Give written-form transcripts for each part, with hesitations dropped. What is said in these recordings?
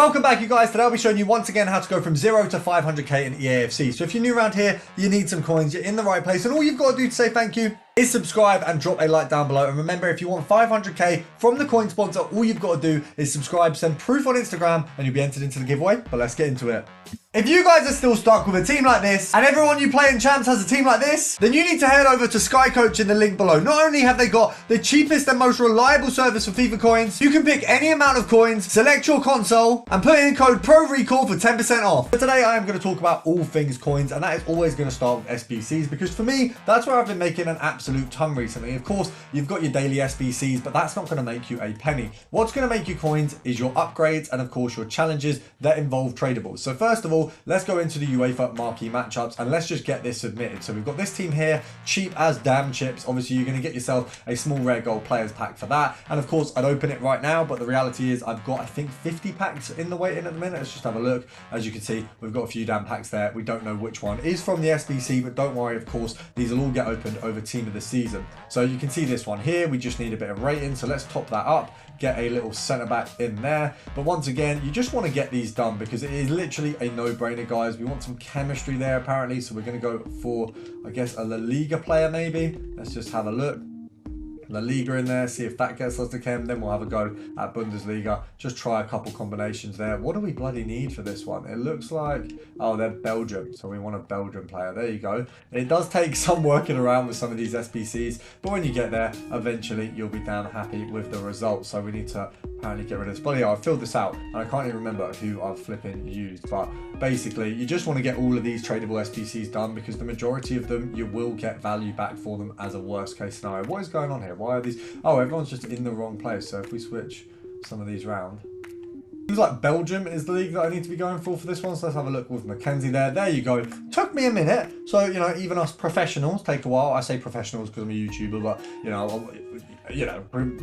Welcome back, you guys. Today I'll be showing you once again how to go from 0 to 500k in EAFC. So if you're new around here, you need some coins, you're in the right place, and all you've got to do to say thank you is subscribe and drop a like down below. And remember, if you want 500k from the coin sponsor, all you've got to do is subscribe, send proof on Instagram, and you'll be entered into the giveaway. But let's get into it. If you guys are still stuck with a team like this, and everyone you play in Champs has a team like this, then you need to head over to Sky Coach in the link below. Not only have they got the cheapest and most reliable service for FIFA coins, you can pick any amount of coins, select your console, and put in code PRORECALL for 10% off. But today I am going to talk about all things coins, and that is always going to start with SBCs, because for me, that's where I've been making an absolute ton recently. Of course, you've got your daily SBCs, but that's not going to make you a penny. What's going to make you coins is your upgrades and, of course, your challenges that involve tradables. So first of all, let's go into the UEFA marquee matchups and let's just get this submitted. So we've got this team here, cheap as damn chips. Obviously, you're going to get yourself a small rare gold players pack for that. And of course, I'd open it right now, but the reality is I've got, I think, 50 packs in the waiting at the minute. Let's just have a look. As you can see, we've got a few damn packs there. We don't know which one is from the SBC, but don't worry, of course, these will all get opened over team of the season. So you can see this one here. We just need a bit of rating. So let's top that up. Get a little centre back in there. But once again, you just want to get these done because it is literally a no-brainer, guys. We want some chemistry there apparently, so we're going to go for, I guess, a La Liga player maybe. Let's just have a look. La Liga in there, see if that gets us to chem. Then we'll have a go at Bundesliga. Just try a couple combinations there. What do we bloody need for this one? It looks like, oh, they're Belgium, so we want a Belgium player. There you go. It does take some working around with some of these SBCs, but when you get there, eventually you'll be damn happy with the results. So we need to apparently get rid of this. But yeah, I filled this out and I can't even remember who I've flipping used, but basically you just want to get all of these tradable SBCs done because the majority of them you will get value back for them as a worst case scenario. What is going on here? Why are these? Oh, everyone's just in the wrong place. So if we switch some of these round, seems like Belgium is the league that I need to be going for this one. So let's have a look with Mackenzie there. There you go. Took me a minute. So, you know, even us professionals take a while. I say professionals because I'm a YouTuber, but, you know,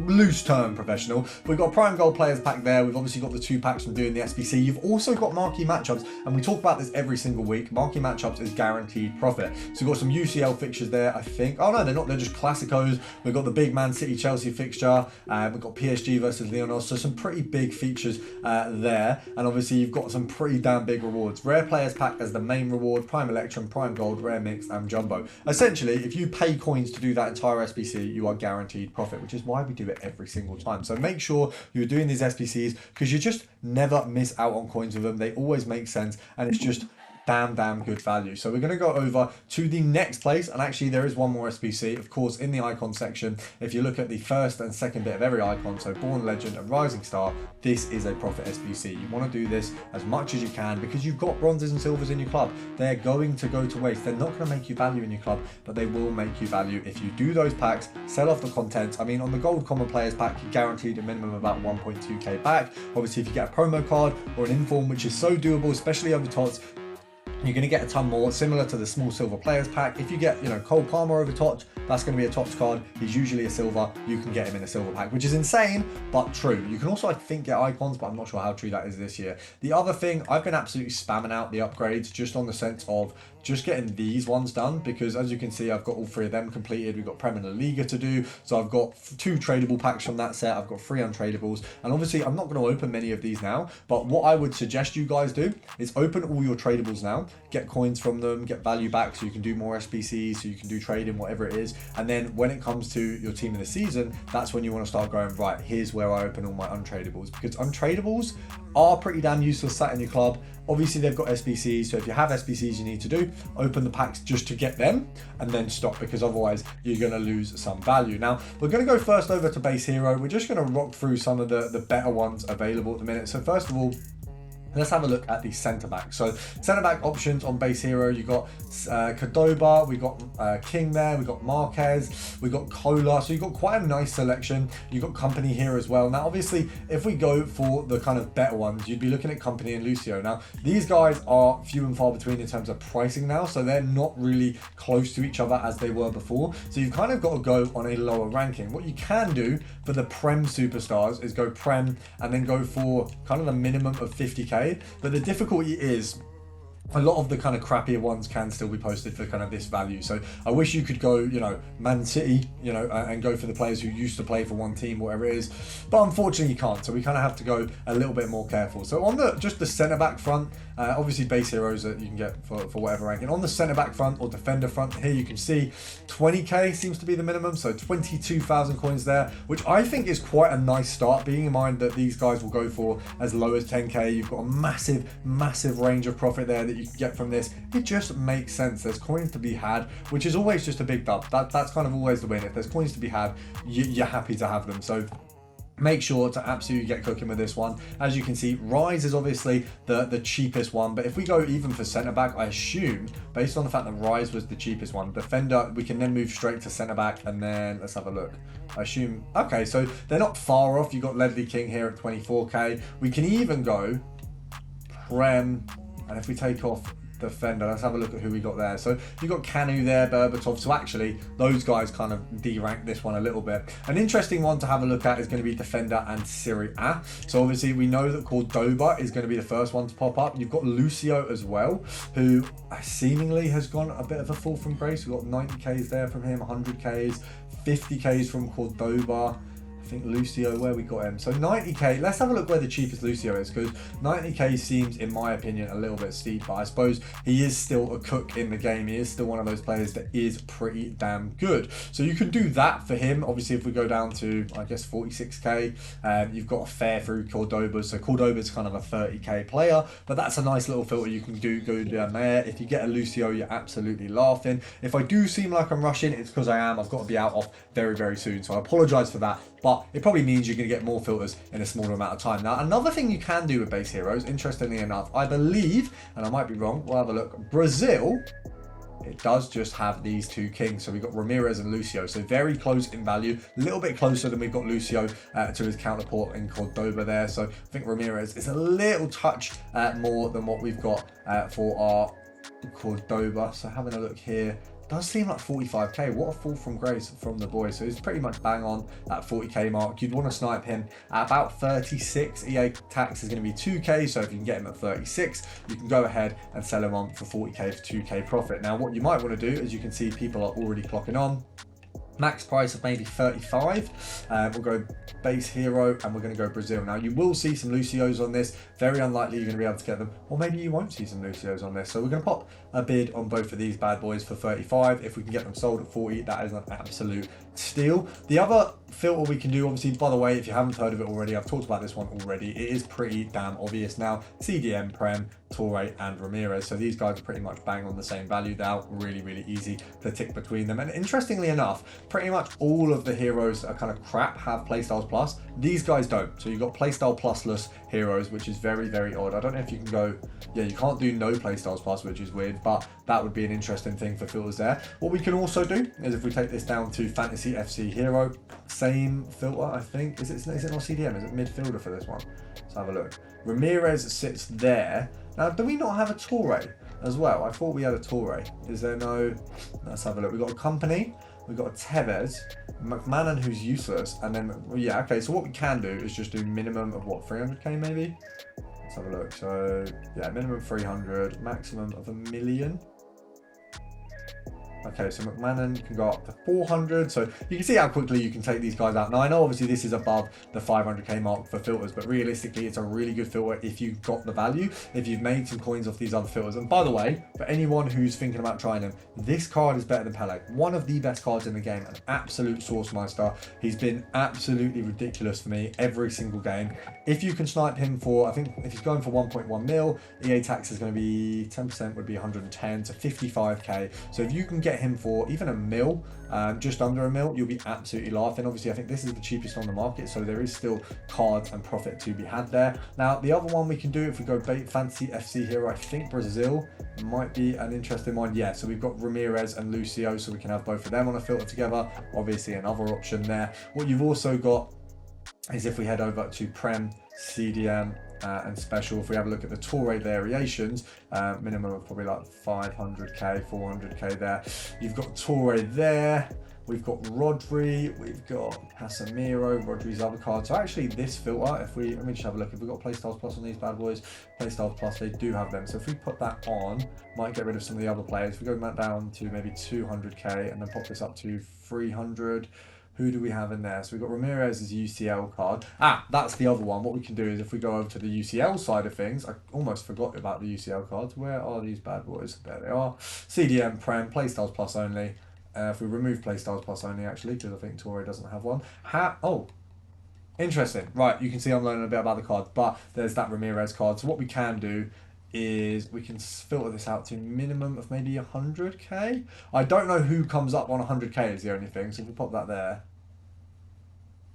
loose term professional. We've got Prime Gold Players pack there. We've obviously got the 2 packs from doing the SBC. You've also got marquee matchups, and we talk about this every single week. Marquee matchups is guaranteed profit. So we've got some UCL fixtures there, I think. Oh no, they're not. They're just Classicos. We've got the big Man City Chelsea fixture. We've got PSG versus Leonos. So some pretty big features there. And obviously you've got some pretty damn big rewards. Rare Players pack as the main reward. Prime Electrum, Prime Gold, Rare Mix, and Jumbo. Essentially, if you pay coins to do that entire SBC, you are guaranteed profit, which is why we do it every single time. So make sure you're doing these SBCs because you just never miss out on coins with them. They always make sense, and it's just damn good value. So we're going to go over to the next place, and actually there is one more SBC, of course, in the icon section. If you look at the first and second bit of every icon, so Born Legend and Rising Star, this is a profit SBC. You want to do this as much as you can because you've got bronzes and silvers in your club. They're going to go to waste. They're not going to make you value in your club, but they will make you value if you do those packs, sell off the content. I mean, on the gold common players pack, you're guaranteed a minimum of about 1.2k back. Obviously, if you get a promo card or an inform, which is so doable, especially over tots, you're going to get a ton more, similar to the small silver players pack. If you get, you know, Cole Palmer over tots, that's going to be a tots card. He's usually a silver. You can get him in a silver pack, which is insane, but true. You can also, I think, get icons, but I'm not sure how true that is this year. The other thing, I've been absolutely spamming out the upgrades just on the sense of just getting these ones done because, as you can see, I've got all 3 of them completed. We've got Prem and La Liga to do, so I've got 2 tradable packs from that set. I've got 3 untradables, and obviously I'm not going to open many of these now, but what I would suggest you guys do is open all your tradables now, get coins from them, get value back so you can do more SBCs, so you can do trading, whatever it is, and then when it comes to your team of the season, that's when you want to start going, right, here's where I open all my untradables, because untradables are pretty damn useless sat in your club. Obviously they've got SBCs, so if you have SBCs you need to do, open the packs just to get them and then stop, because otherwise you're going to lose some value. Now we're going to go first over to base hero. We're just going to rock through some of the better ones available at the minute. So first of all, let's have a look at the centre back. So centre back options on base hero, you got Cordoba, we got King there, we got Marquez, we got Cola. So you've got quite a nice selection. You've got Company here as well. Now, obviously, if we go for the kind of better ones, you'd be looking at Company and Lucio. Now, these guys are few and far between in terms of pricing now, so they're not really close to each other as they were before. So you've kind of got to go on a lower ranking. What you can do for the Prem superstars is go Prem and then go for kind of a minimum of 50k. But the difficulty is a lot of the kind of crappier ones can still be posted for kind of this value. So I wish you could go, you know, Man City, you know, and go for the players who used to play for one team, whatever it is. But unfortunately you can't. So we kind of have to go a little bit more careful. So on just the centre back front, obviously base heroes that you can get for whatever ranking. On the centre back front or defender front, here you can see 20k seems to be the minimum. So 22,000 coins there, which I think is quite a nice start, being in mind that these guys will go for as low as 10k. You've got a massive range of profit there that you can get from this. It just makes sense. There's coins to be had, which is always just a big dub. That's kind of always the win. If there's coins to be had, you're happy to have them. So make sure to absolutely get cooking with this one. As you can see, Rise is obviously the cheapest one, but if we go even for centre back, I assume based on the fact that Rise was the cheapest one, defender, we can then move straight to centre back, and then let's have a look. I assume, okay, so they're not far off. You've got Ledley King here at 24k. We can even go Prem, and if we take off defender, let's have a look at who we got there. So you've got Kanu there, Berbatov. So actually those guys kind of de-rank this one a little bit. An interesting one to have a look at is going to be defender and Serie A. So obviously we know that Cordoba is going to be the first one to pop up. You've got Lucio as well, who seemingly has gone a bit of a fall from grace. We've got 90k's there from him, 100k's, 50k's from Cordoba. I think Lucio, where we got him. So 90k, let's have a look where the cheapest Lucio is, because 90k seems, in my opinion, a little bit steep, but I suppose he is still a cook in the game. He is still one of those players that is pretty damn good. So you can do that for him. Obviously, if we go down to, I guess, 46k, you've got a fair through Cordoba. So Cordoba's kind of a 30k player, but that's a nice little filter you can go down there. If you get a Lucio, you're absolutely laughing. If I do seem like I'm rushing, it's because I am. I've got to be out off very soon, so I apologize for that. But it probably means you're going to get more filters in a smaller amount of time. Now, another thing you can do with base heroes, interestingly enough, I believe, and I might be wrong, we'll have a look, Brazil, it does just have these two kings. So we've got Ramirez and Lucio. So very close in value, a little bit closer than we've got Lucio to his counterpart in Cordoba there. So I think Ramirez is a little touch more than what we've got for our Cordoba. So having a look here, does seem like 45k. What a fall from grace from the boy. So he's pretty much bang on that 40k mark. You'd want to snipe him at about 36. EA tax is going to be 2k, so if you can get him at 36, you can go ahead and sell him on for 40k for 2k profit. Now what you might want to do, as you can see, people are already clocking on. Max price of maybe 35. We'll go base hero, and we're going to go Brazil. Now you will see some Lucios on this. Very unlikely you're going to be able to get them, or maybe you won't see some Lucios on this. So we're going to pop a bid on both of these bad boys for 35. If we can get them sold at 40, that is an absolute steal. The other filter we can do, obviously, by the way, if you haven't heard of it already, I've talked about this one already. It is pretty damn obvious now. CDM, Prem, Torre and Ramirez. So these guys are pretty much bang on the same value now. Really easy to tick between them. And interestingly enough, pretty much all of the heroes that are kind of crap have playstyles plus. These guys don't. So you've got playstyle plusless heroes, which is very odd. I don't know if you can go, yeah, you can't do no playstyles plus, which is weird, but that would be an interesting thing for filters there. What we can also do is if we take this down to Fantasy FC Hero, same filter, I think. Is it not CDM? Is it midfielder for this one? Let's have a look. Ramirez sits there. Now, do we not have a Torre as well? I thought we had a Torre. Is there no? Let's have a look. We've got a Company. We've got a Tevez, McMahon, who's useless, and then, well, yeah, okay, so what we can do is just do minimum of what, 300k maybe? Let's have a look. So, yeah, minimum 300, maximum of 1 million. Okay, so McMahon can go up to 400. So you can see how quickly you can take these guys out. Now, I know obviously this is above the 500k mark for filters, but realistically, it's a really good filter if you've got the value, if you've made some coins off these other filters. And by the way, for anyone who's thinking about trying them, this card is better than Pele. One of the best cards in the game, an absolute source meister. He's been absolutely ridiculous for me every single game. If you can snipe him for, I think if he's going for 1.1 mil, EA tax is going to be 10%, would be 110 to 55k. So if you can get him for even a mil, just under a mil, you'll be absolutely laughing. Obviously, I think this is the cheapest on the market, so there is still cards and profit to be had there. Now, the other one we can do, if we go Fantasy FC Hero, I think Brazil might be an interesting one. Yeah, so we've got Ramirez and Lucio, so we can have both of them on a filter together. Obviously, another option there. What you've also got is if we head over to Prem, CDM, and special. If we have a look at the Toure variations, minimum of probably like 500k, 400k there. You've got Toure there. We've got Rodri, we've got Casemiro, Rodri's other card. So actually this filter, let me just have a look. If we've got Playstyles Plus on these bad boys, Playstyles Plus, they do have them. So if we put that on, might get rid of some of the other players. If we go back down to maybe 200k and then pop this up to 300, who do we have in there? So we've got Ramirez's UCL card. That's the other one. What we can do is if we go over to the UCL side of things, I almost forgot about the UCL cards. Where are these bad boys? There they are. CDM, Prem, Playstyles Plus only. If we remove Playstyles Plus only, actually, because I think Toure doesn't have one. Oh, interesting. Right, you can see I'm learning a bit about the cards, but there's that Ramirez card. So what we can do is we can filter this out to minimum of maybe 100k. I don't know who comes up on 100k is the only thing. So if we pop that there,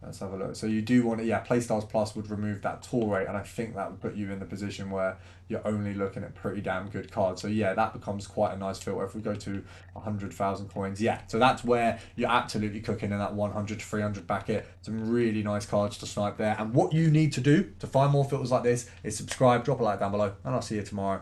let's have a look. So you do want to, Playstyles Plus would remove that Toure, and I think that would put you in the position where you're only looking at pretty damn good cards. So yeah, that becomes quite a nice filter. If we go to 100,000 coins, so that's where you're absolutely cooking in that 100 to 300 bracket. Some really nice cards to snipe there. And what you need to do to find more filters like this is subscribe, drop a like down below, and I'll see you tomorrow.